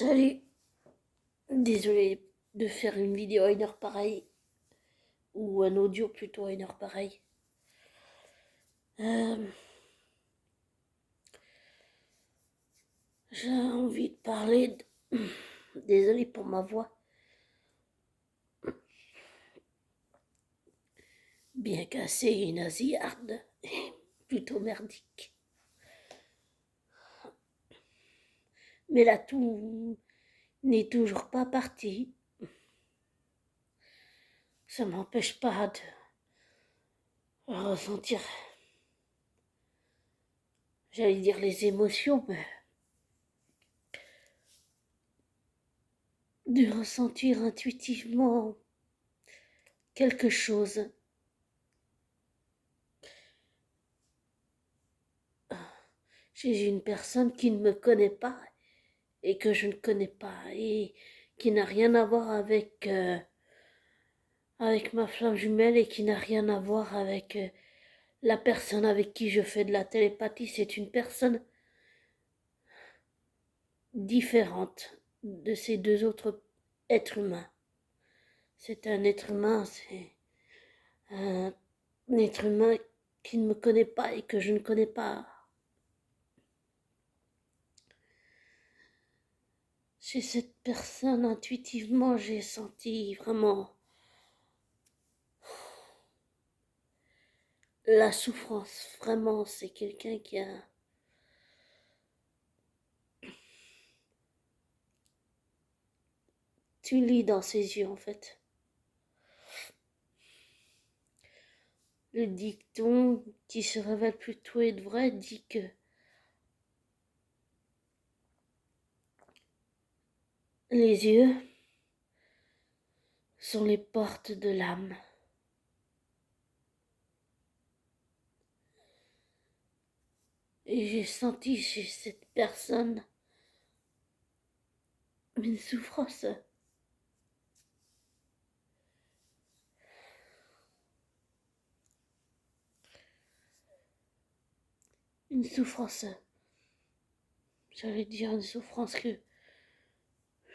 Salut, désolé de faire une vidéo à une heure pareille, ou un audio plutôt à une heure pareille. Euh, j'ai envie de parler Désolé pour ma voix, bien cassée et nasillarde, plutôt merdique. Mais la toux n'est toujours pas partie. Ça m'empêche pas de ressentir, j'allais dire les émotions, mais de ressentir intuitivement quelque chose. Chez une personne qui ne me connaît pas et que je ne connais pas et qui n'a rien à voir avec ma flamme jumelle et qui n'a rien à voir avec la personne avec qui je fais de la télépathie. C'est une personne différente de ces deux autres êtres humains. C'est un être humain, c'est un être humain qui ne me connaît pas et que je ne connais pas. Chez cette personne, intuitivement, j'ai senti vraiment la souffrance. Vraiment, c'est quelqu'un qui a... Tu lis dans ses yeux, en fait. Le dicton qui se révèle plutôt être vrai dit que les yeux sont les portes de l'âme. Et j'ai senti chez cette personne une souffrance. Une souffrance. J'allais dire une souffrance que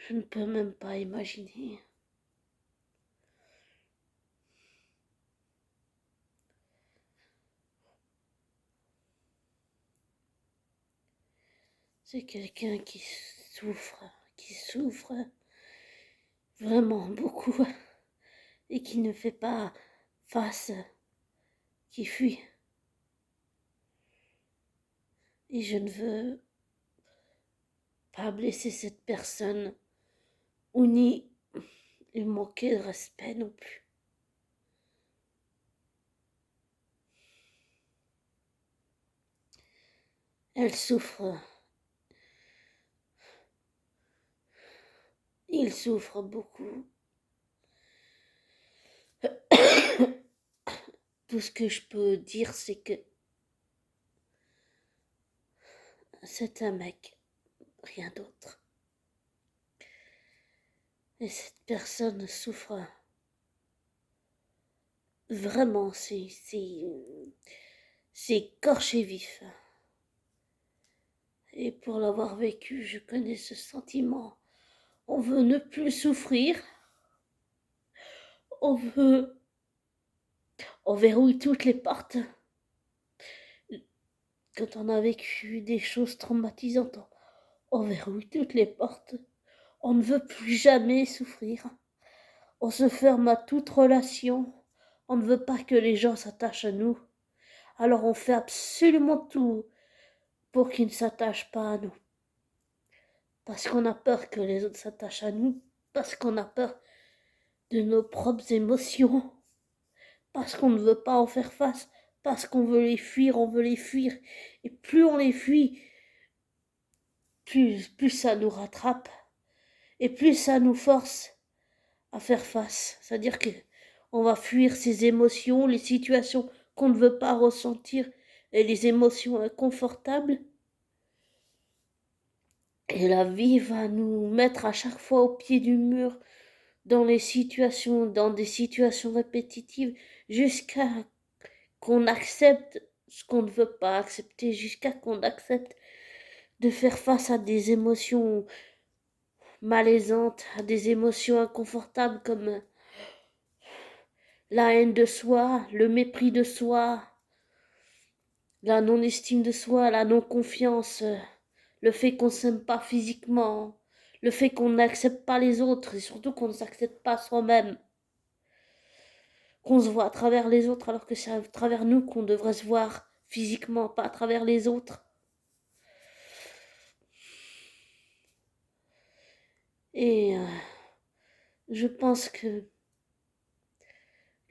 je ne peux même pas imaginer. C'est quelqu'un qui souffre vraiment beaucoup et qui ne fait pas face, qui fuit. Et je ne veux pas blesser cette personne ou ni lui manquer de respect non plus. Elle souffre. Il souffre beaucoup. Tout ce que je peux dire, c'est que c'est un mec, rien d'autre. Et cette personne souffre vraiment, c'est écorché vif. Et pour l'avoir vécu, je connais ce sentiment. On veut ne plus souffrir. On veut... On verrouille toutes les portes. Quand on a vécu des choses traumatisantes, on verrouille toutes les portes. On ne veut plus jamais souffrir. On se ferme à toute relation. On ne veut pas que les gens s'attachent à nous. Alors on fait absolument tout pour qu'ils ne s'attachent pas à nous. Parce qu'on a peur que les autres s'attachent à nous. Parce qu'on a peur de nos propres émotions. Parce qu'on ne veut pas en faire face. Parce qu'on veut les fuir, on veut les fuir. Et plus on les fuit, plus ça nous rattrape. Et plus ça nous force à faire face. C'est-à-dire que on va fuir ces émotions, les situations qu'on ne veut pas ressentir et les émotions inconfortables. Et la vie va nous mettre à chaque fois au pied du mur dans des situations répétitives jusqu'à qu'on accepte ce qu'on ne veut pas accepter, jusqu'à qu'on accepte de faire face à des émotions malaisantes, à des émotions inconfortables comme la haine de soi, le mépris de soi, la non-estime de soi, la non-confiance, le fait qu'on ne s'aime pas physiquement, le fait qu'on n'accepte pas les autres et surtout qu'on ne s'accepte pas soi-même, qu'on se voit à travers les autres alors que c'est à travers nous qu'on devrait se voir physiquement, pas à travers les autres. Et je pense que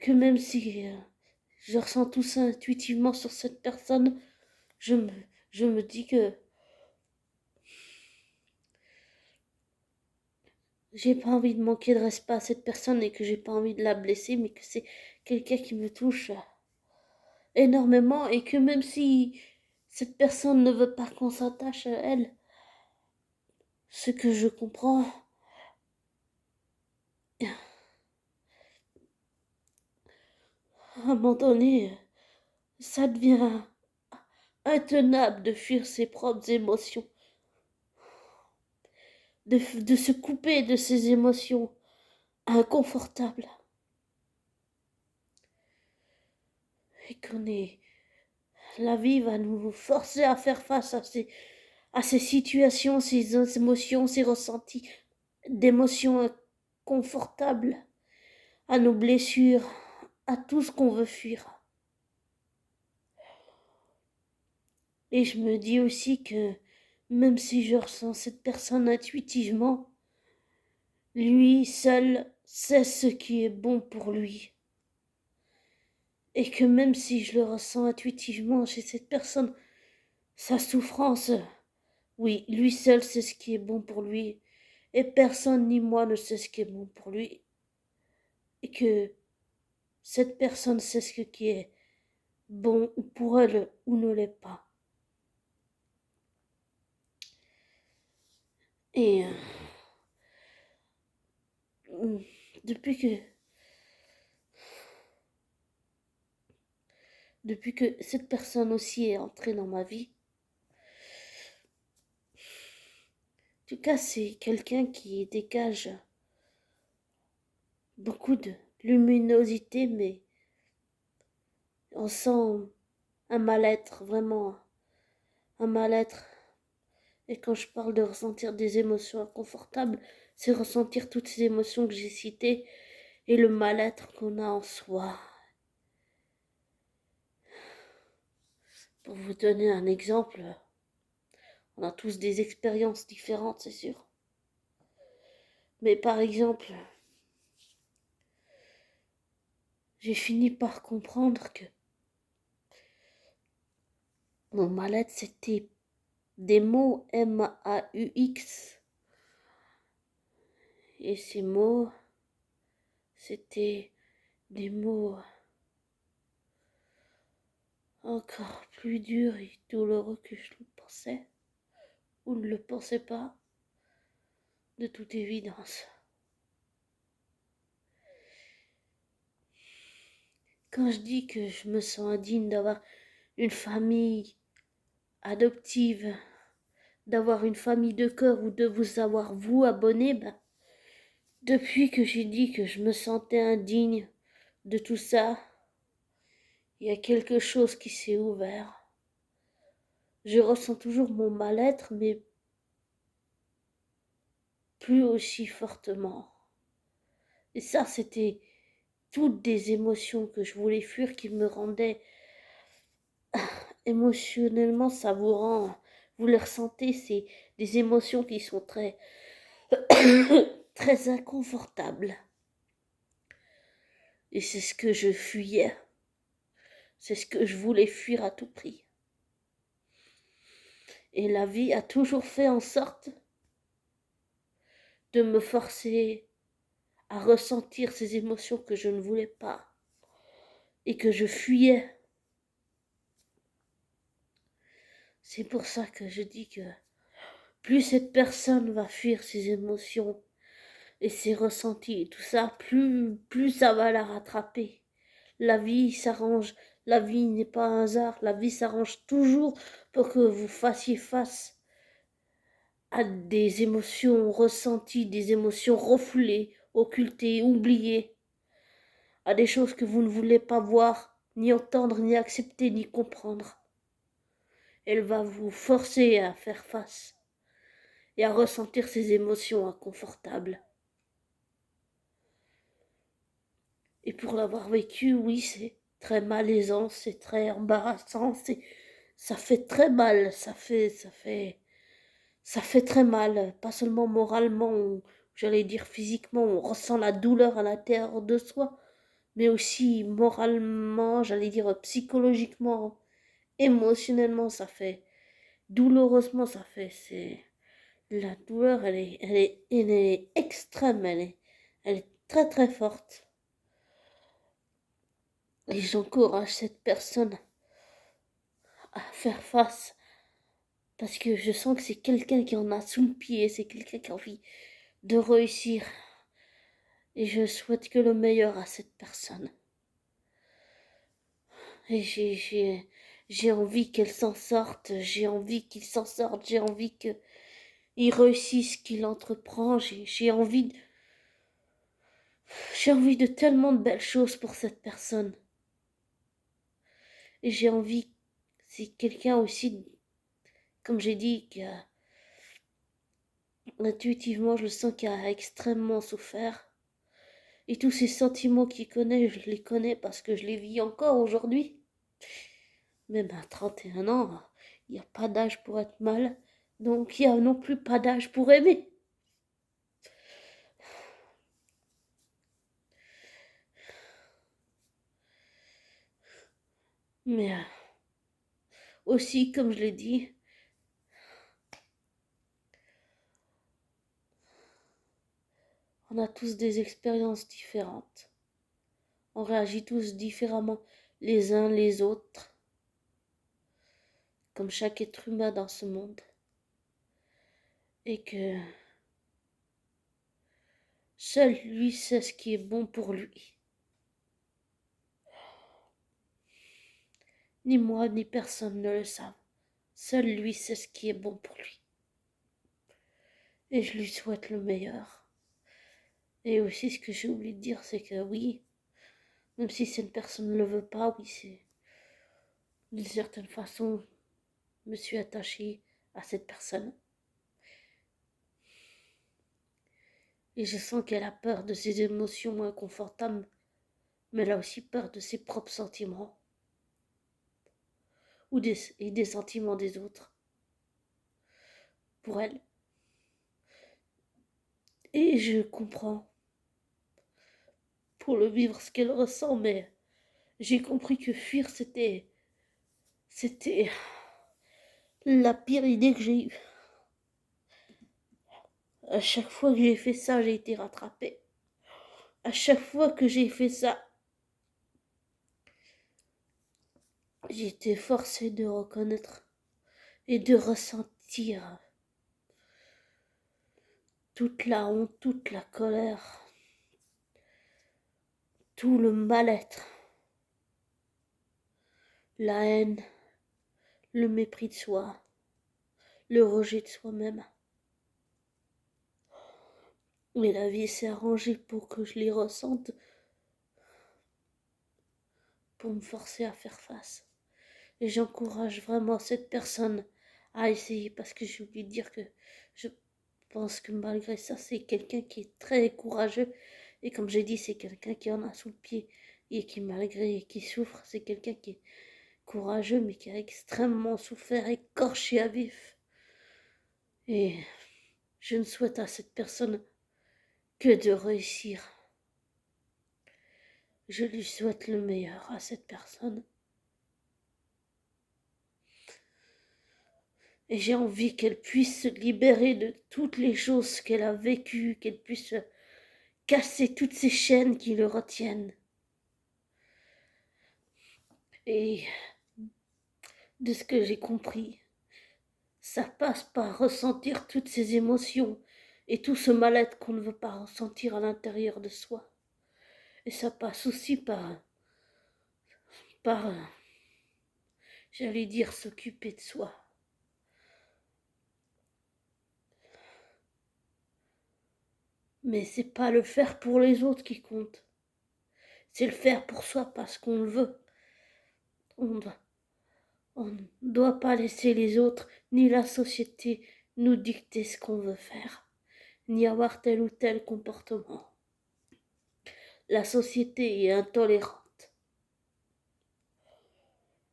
même si je ressens tout ça intuitivement sur cette personne, je me, je me dis que j'ai pas envie de manquer de respect à cette personne et que j'ai pas envie de la blesser, mais que c'est quelqu'un qui me touche énormément et que même si cette personne ne veut pas qu'on s'attache à elle, ce que je comprends, à un moment donné, ça devient intenable de fuir ses propres émotions, de se couper de ses émotions inconfortables. Et la vie va nous forcer à faire face à ces situations, ces émotions, ces ressentis d'émotions inconfortables, à nos blessures, à tout ce qu'on veut fuir. Et je me dis aussi que même si je ressens cette personne intuitivement, lui seul sait ce qui est bon pour lui. Et que même si je le ressens intuitivement chez cette personne, sa souffrance, oui, lui seul sait ce qui est bon pour lui. Et personne ni moi ne sait ce qui est bon pour lui. Et que cette personne sait ce qui est bon pour elle ou ne l'est pas. Et depuis que cette personne aussi est entrée dans ma vie, en tout cas c'est quelqu'un qui dégage beaucoup de luminosité, mais on sent un mal-être, vraiment un mal-être. Et quand je parle de ressentir des émotions inconfortables, c'est ressentir toutes ces émotions que j'ai citées et le mal-être qu'on a en soi. Pour vous donner un exemple, on a tous des expériences différentes, c'est sûr. Mais par exemple, j'ai fini par comprendre que mon mal-être, c'était des mots M-A-U-X. Et ces mots, c'était des mots encore plus durs et douloureux que je le pensais, ou ne le pensais pas, de toute évidence. Quand je dis que je me sens indigne d'avoir une famille adoptive, d'avoir une famille de cœur ou de vous avoir vous abonné, ben, depuis que j'ai dit que je me sentais indigne de tout ça, il y a quelque chose qui s'est ouvert. Je ressens toujours mon mal-être, mais plus aussi fortement. Et ça, c'était toutes des émotions que je voulais fuir qui me rendaient émotionnellement savourant. Vous les ressentez, c'est des émotions qui sont très, très inconfortables. Et c'est ce que je fuyais. C'est ce que je voulais fuir à tout prix. Et la vie a toujours fait en sorte de me forcer à ressentir ces émotions que je ne voulais pas et que je fuyais. C'est pour ça que je dis que plus cette personne va fuir ses émotions et ses ressentis et tout ça, plus ça va la rattraper. La vie s'arrange, la vie n'est pas un hasard, la vie s'arrange toujours pour que vous fassiez face à des émotions ressenties, des émotions refoulées, occultées, oubliées, à des choses que vous ne voulez pas voir, ni entendre, ni accepter, ni comprendre. Elle va vous forcer à faire face et à ressentir ces émotions inconfortables. Et pour l'avoir vécu, oui, c'est très malaisant, c'est très embarrassant, ça fait très mal, ça fait très mal, pas seulement moralement, j'allais dire physiquement, on ressent la douleur à l'intérieur de soi, mais aussi moralement, j'allais dire psychologiquement, émotionnellement, ça fait, douloureusement, ça fait, c'est, la douleur, elle est extrême, elle est très très forte. Et j'encourage cette personne à faire face, parce que je sens que c'est quelqu'un qui en a sous le pied, c'est quelqu'un qui a envie de réussir. Et je souhaite que le meilleur à cette personne. Et j'ai envie qu'elle s'en sorte, j'ai envie qu'il s'en sorte, j'ai envie qu'il réussisse, qu'il entreprend, j'ai envie de tellement de belles choses pour cette personne. Et j'ai envie, c'est quelqu'un aussi, comme j'ai dit, qui a, intuitivement, je le sens qu'il a extrêmement souffert. Et tous ces sentiments qu'il connaît, je les connais parce que je les vis encore aujourd'hui. Même à 31 ans, il n'y a pas d'âge pour être mal, donc il n'y a non plus pas d'âge pour aimer. Mais aussi, comme je l'ai dit, on a tous des expériences différentes. On réagit tous différemment les uns les autres, comme chaque être humain dans ce monde. Et que seul lui sait ce qui est bon pour lui. Ni moi, ni personne ne le savent. Seul lui sait ce qui est bon pour lui. Et je lui souhaite le meilleur. Et aussi, ce que j'ai oublié de dire, c'est que oui, même si cette personne ne le veut pas, oui, c'est d'une certaine façon, je me suis attachée à cette personne. Et je sens qu'elle a peur de ses émotions inconfortables, mais elle a aussi peur de ses propres sentiments et des sentiments des autres pour elle. Et je comprends pour le vivre ce qu'elle ressent, mais j'ai compris que fuir, c'était la pire idée que j'ai eue. À chaque fois que j'ai fait ça, j'ai été rattrapée. À chaque fois que j'ai fait ça, j'ai été forcée de reconnaître et de ressentir toute la honte, toute la colère, tout le mal-être, la haine, le mépris de soi, le rejet de soi-même. Mais la vie s'est arrangée pour que je les ressente, pour me forcer à faire face. Et j'encourage vraiment cette personne à essayer, parce que j'ai oublié de dire que je pense que malgré ça, c'est quelqu'un qui est très courageux. Et comme j'ai dit, c'est quelqu'un qui en a sous le pied et qui, malgré qui souffre, c'est quelqu'un qui est courageux, mais qui a extrêmement souffert, écorché à vif. Et je ne souhaite à cette personne que de réussir. Je lui souhaite le meilleur à cette personne. Et j'ai envie qu'elle puisse se libérer de toutes les choses qu'elle a vécues, qu'elle puisse casser toutes ces chaînes qui le retiennent. Et de ce que j'ai compris, ça passe par ressentir toutes ces émotions et tout ce mal-être qu'on ne veut pas ressentir à l'intérieur de soi. Et ça passe aussi par j'allais dire, s'occuper de soi. Mais c'est pas le faire pour les autres qui compte. C'est le faire pour soi parce qu'on le veut. On ne doit pas laisser les autres ni la société nous dicter ce qu'on veut faire, ni avoir tel ou tel comportement. La société est intolérante.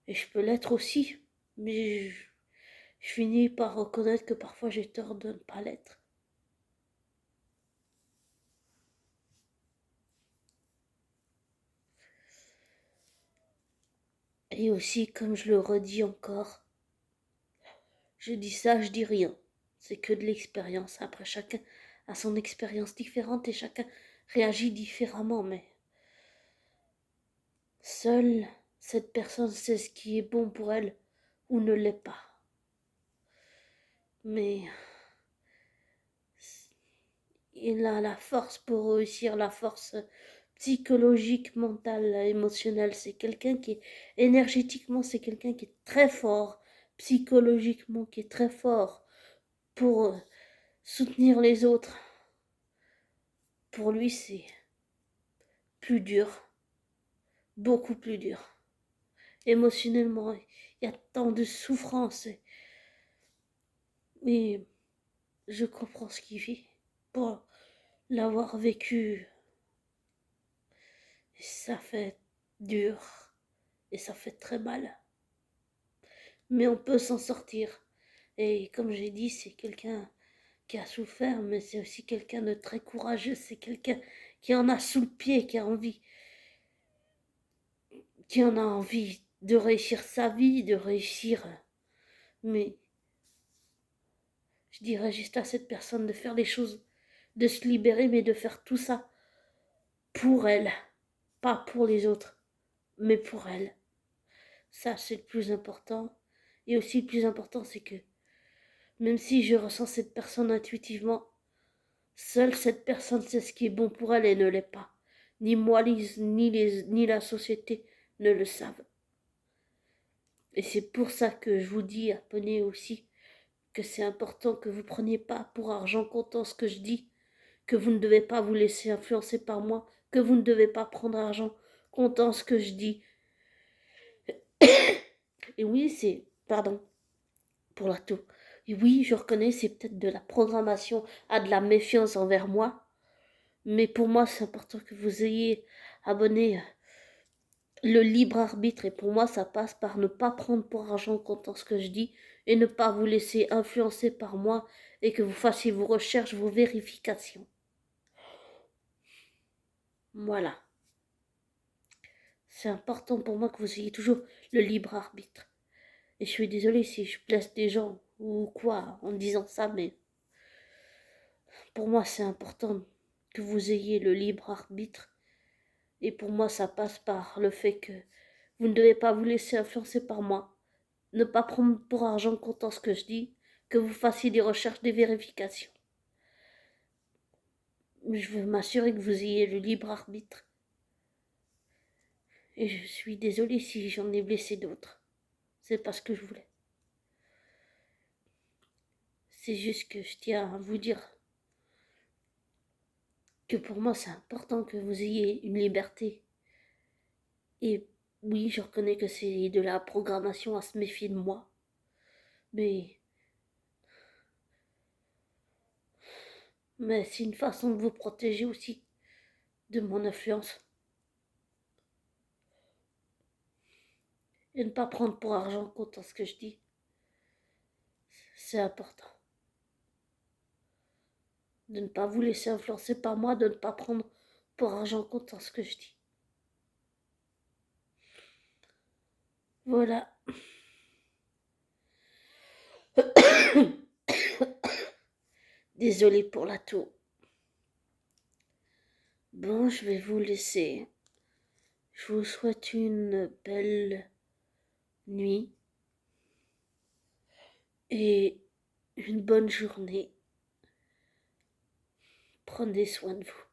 Et je peux l'être aussi, mais je finis par reconnaître que parfois j'ai tort de ne pas l'être. Et aussi, comme je le redis encore, je dis ça, je dis rien. C'est que de l'expérience. Après, chacun a son expérience différente et chacun réagit différemment, mais seule cette personne sait ce qui est bon pour elle ou ne l'est pas. Mais il a la force pour réussir, la force psychologique, mentale, émotionnelle. C'est quelqu'un qui est énergétiquement, c'est quelqu'un qui est très fort, psychologiquement, qui est très fort pour soutenir les autres. Pour lui, c'est plus dur, beaucoup plus dur. Émotionnellement, il y a tant de souffrance. Et je comprends ce qu'il vit pour l'avoir vécu. Et ça fait dur et ça fait très mal. Mais on peut s'en sortir. Et comme j'ai dit, c'est quelqu'un qui a souffert, mais c'est aussi quelqu'un de très courageux. C'est quelqu'un qui en a sous le pied, qui en a envie de réussir sa vie, de réussir. Mais je dirais juste à cette personne de faire les choses, de se libérer, mais de faire tout ça pour elle, pas pour les autres, mais pour elle. Ça, c'est le plus important. Et aussi, le plus important, c'est que même si je ressens cette personne intuitivement, seule cette personne sait ce qui est bon pour elle et ne l'est pas. Ni moi, ni la société ne le savent. Et c'est pour ça que je vous dis, apprenez aussi, que c'est important que vous preniez pas pour argent comptant ce que je dis, que vous ne devez pas vous laisser influencer par moi, que vous ne devez pas prendre argent comptant ce que je dis. Et oui, c'est, pardon, pour la toux. Et oui, je reconnais, c'est peut-être de la programmation à de la méfiance envers moi, mais pour moi, c'est important que vous ayez abonné le libre arbitre, et pour moi, ça passe par ne pas prendre pour argent comptant ce que je dis, et ne pas vous laisser influencer par moi, et que vous fassiez vos recherches, vos vérifications. Voilà. C'est important pour moi que vous ayez toujours le libre arbitre. Et je suis désolée si je blesse des gens ou quoi en disant ça, mais pour moi c'est important que vous ayez le libre arbitre. Et pour moi ça passe par le fait que vous ne devez pas vous laisser influencer par moi, ne pas prendre pour argent comptant ce que je dis, que vous fassiez des recherches, des vérifications. Je veux m'assurer que vous ayez le libre arbitre. Et je suis désolée si j'en ai blessé d'autres. C'est pas ce que je voulais. C'est juste que je tiens à vous dire que pour moi c'est important que vous ayez une liberté. Et oui, je reconnais que c'est de la programmation à se méfier de moi. Mais c'est une façon de vous protéger aussi de mon influence. Et ne pas prendre pour argent comptant ce que je dis. C'est important. De ne pas vous laisser influencer par moi, de ne pas prendre pour argent comptant ce que je dis. Voilà. Désolée pour la toux. Bon, je vais vous laisser. Je vous souhaite une belle nuit et une bonne journée. Prenez soin de vous.